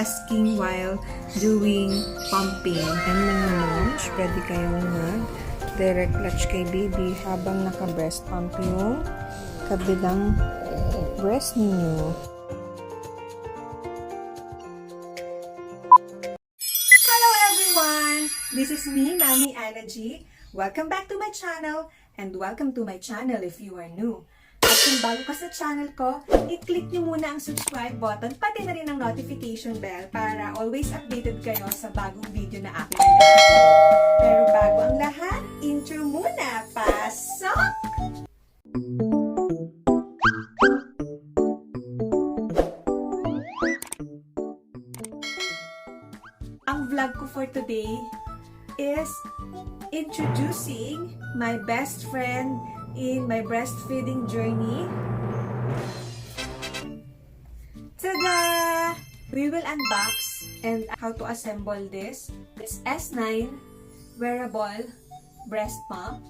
multitasking while doing pumping. And mga moms, pwede kayong direct latch kay baby habang naka-breast pump yung kabilang breast ninyo. Hello everyone! This is me, Mami Energy. Welcome back to my channel and welcome to my channel if you are new. At kung bago ka sa channel ko, i-click nyo muna ang subscribe button pati na rin ang notification bell para always updated kayo sa bagong video na aking i-upload. Pero bago ang lahat, intro muna! Pasok! Ang vlog ko for today is introducing my best friend in my breastfeeding journey. Tada! We will unbox and how to assemble this S9 wearable breast pump.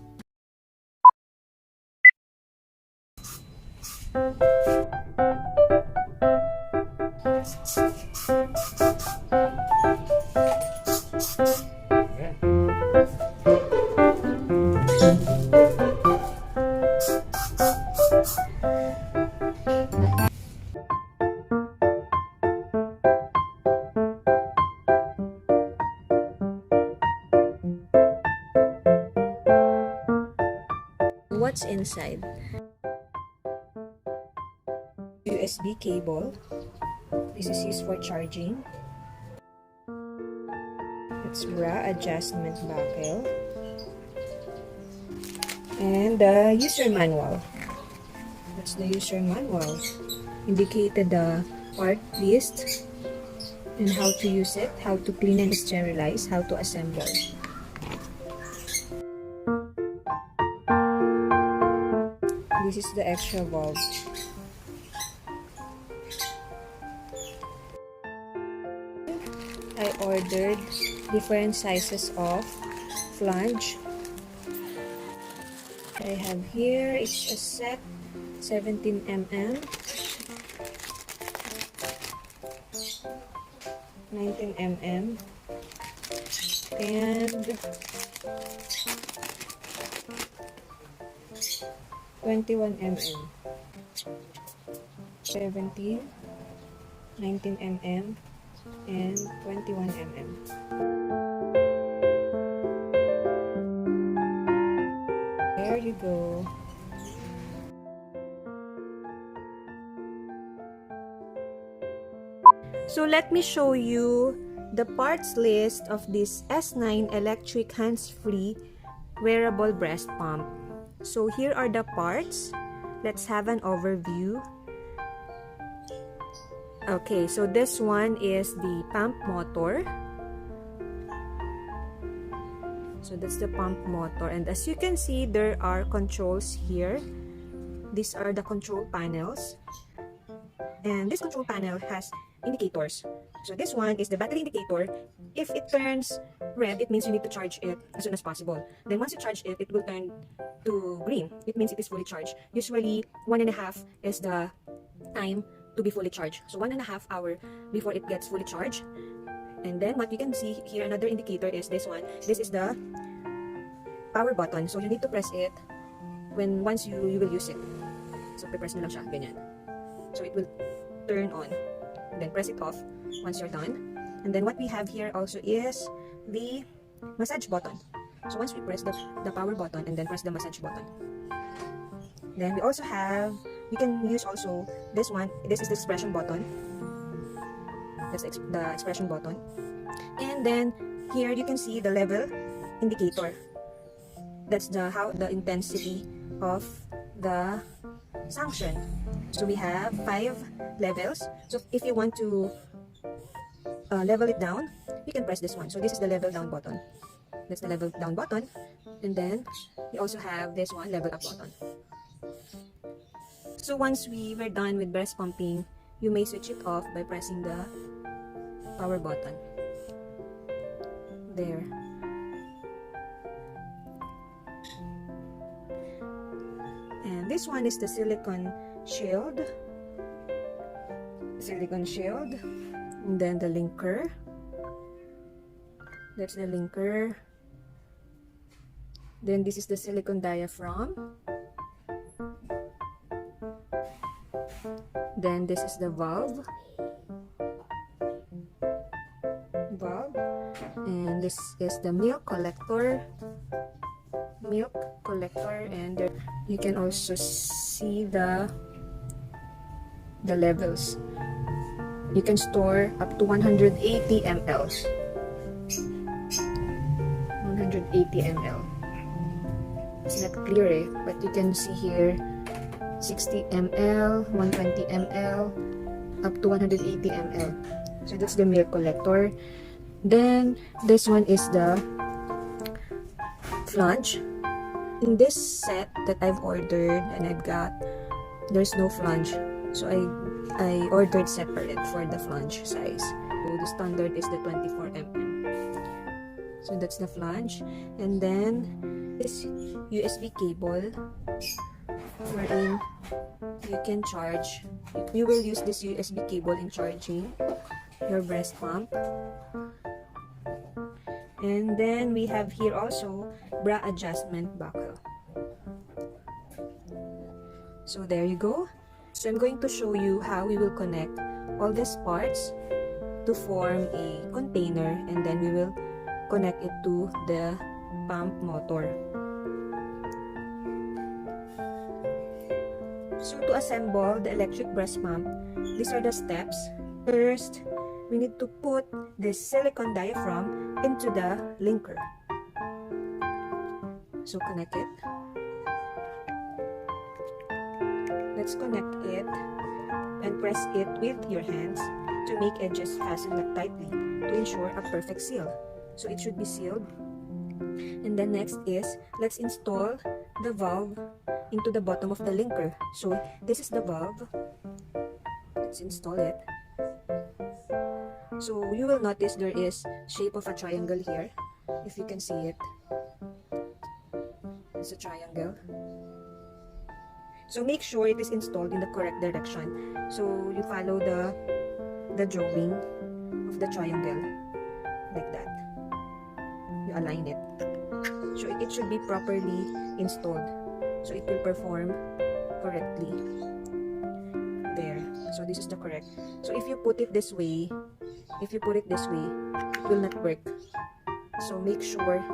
What's inside? USB cable. This is used for charging. It's bra adjustment buckle. And the user manual. That's the user manual. Indicated the part list and how to use it, how to clean and sterilize, how to assemble. This is the extra valve. I ordered different sizes of flange. I have here, it's a set 17 mm, 19 mm, and 21 mm, 17, 19 mm, and 21 mm. There you go. So let me show you the parts list of this S9 electric hands-free wearable breast pump. So here are the parts. Let's have an overview. Okay, so this one is the pump motor. So that's the pump motor, and as you can see, there are controls here. These are the control panels, and this control panel has indicators. So this one is the battery indicator. If it turns red, it means you need to charge it as soon as possible. Then once you charge it, it will turn to green. It means it is fully charged. Usually 1.5 is the time to be fully charged. So 1.5 hours before it gets fully charged. And then what you can see here, another indicator is this one. This is the power button. So you need to press it once you will use it. So press na lang siya, ganyan. So it will turn on. And then press it off once you're done. And then what we have here also is the massage button. So once we press the power button and then press the massage button. Then we also have, we can use also this one. This is the expression button. That's the expression button. And then here you can see the level indicator. That's the intensity of the suction. So we have 5 levels. So if you want to level it down, you can press this one. So this is the level down button. That's the level down button. And then we also have this one, level up button. So once we were done with breast pumping, you may switch it off by pressing the power button. There. And this one is the silicone shield. And then the linker. That's the linker. Then this is the silicone diaphragm. Then this is the valve. And this is the milk collector. And there you can also see the levels. You can store up to 180 ml. 180 ml. It's not clear but you can see here 60 ml, 120 ml, up to 180 ml. So that's the milk collector. Then this one is the flange. In this set that I've ordered and I've got, there's no flange, so I ordered separate for the flange size. So the standard is the 24 mm. So that's the flange. And then this USB cable wherein you can charge. You will use this USB cable in charging your breast pump. And then we have here also bra adjustment buckle. So there you go. So I'm going to show you how we will connect all these parts to form a container, and then we will connect it to the pump motor. So to assemble the electric breast pump, these are the steps. First, we need to put this silicone diaphragm into the linker. So connect it. Let's connect it and press it with your hands to make edges fasten tightly to ensure a perfect seal. So it should be sealed. And then next is, let's install the valve into the bottom of the linker. So this is the valve. Let's install it. So you will notice there is shape of a triangle here, if you can see it. It's a triangle. So make sure it is installed in the correct direction. So you follow the drawing of the triangle like that. You align it. So it should be properly installed. So it will perform correctly. There. So this is the correct. So if you put it this way, it will not work. So make sure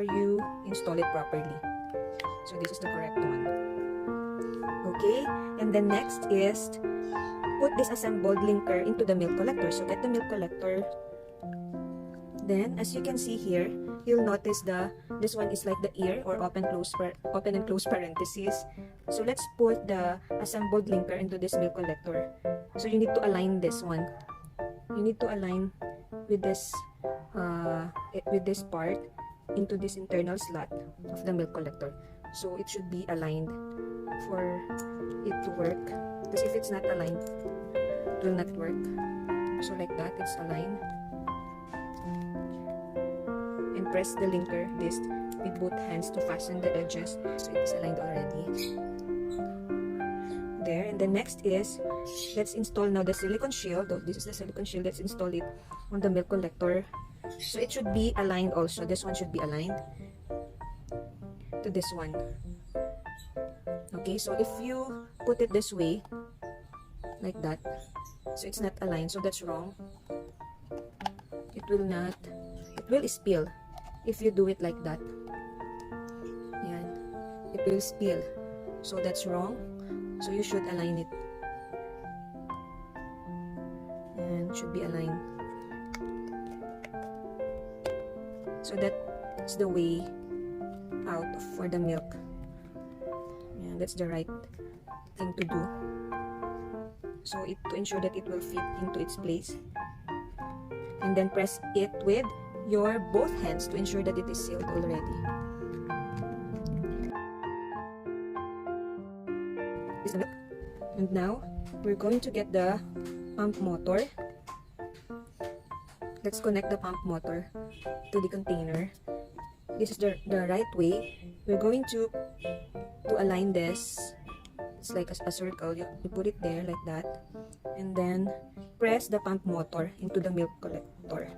you install it properly. So this is the correct one. Okay, and then next is put this assembled linker into the milk collector. So get the milk collector. Then as you can see here, you'll notice this one is like the ear, or open and close parentheses. So let's put the assembled linker into this milk collector. So you need to align this one. You need to align with this part into this internal slot of the milk collector. So it should be aligned for it to work. Because if it's not aligned, it will not work. So like that, it's aligned. And press the linker disc with both hands to fasten the edges. So it's aligned already. There. And the next is, let's install now the silicone shield. This is the silicone shield. Let's install it on the milk collector. So it should be aligned also. This one should be aligned to this one. Okay, so if you put it this way, like that, so it's not aligned, so that's wrong. It will spill if you do it like that. Yan. It will spill, so that's wrong. So you should align it, and it should be aligned. So that's the way out for the milk. Yeah, that's the right thing to do. So to ensure that it will fit into its place. And then press it with your both hands to ensure that it is sealed already. And now we're going to get the pump motor. Let's connect the pump motor to the container. This is the right way. We're going to align this. It's like a circle. You put it there like that, And then, press the pump motor into the milk collector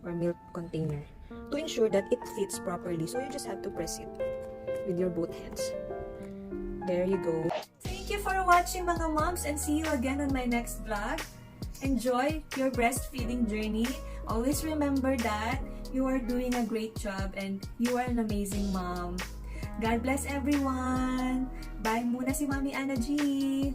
or milk container to ensure that it fits properly. So you just have to press it with your both hands. There you go. Thank you for watching mga moms, and see you again on my next vlog. Enjoy your breastfeeding journey. Always remember that you are doing a great job and you are an amazing mom. God bless everyone. Bye muna si Mami Ana G.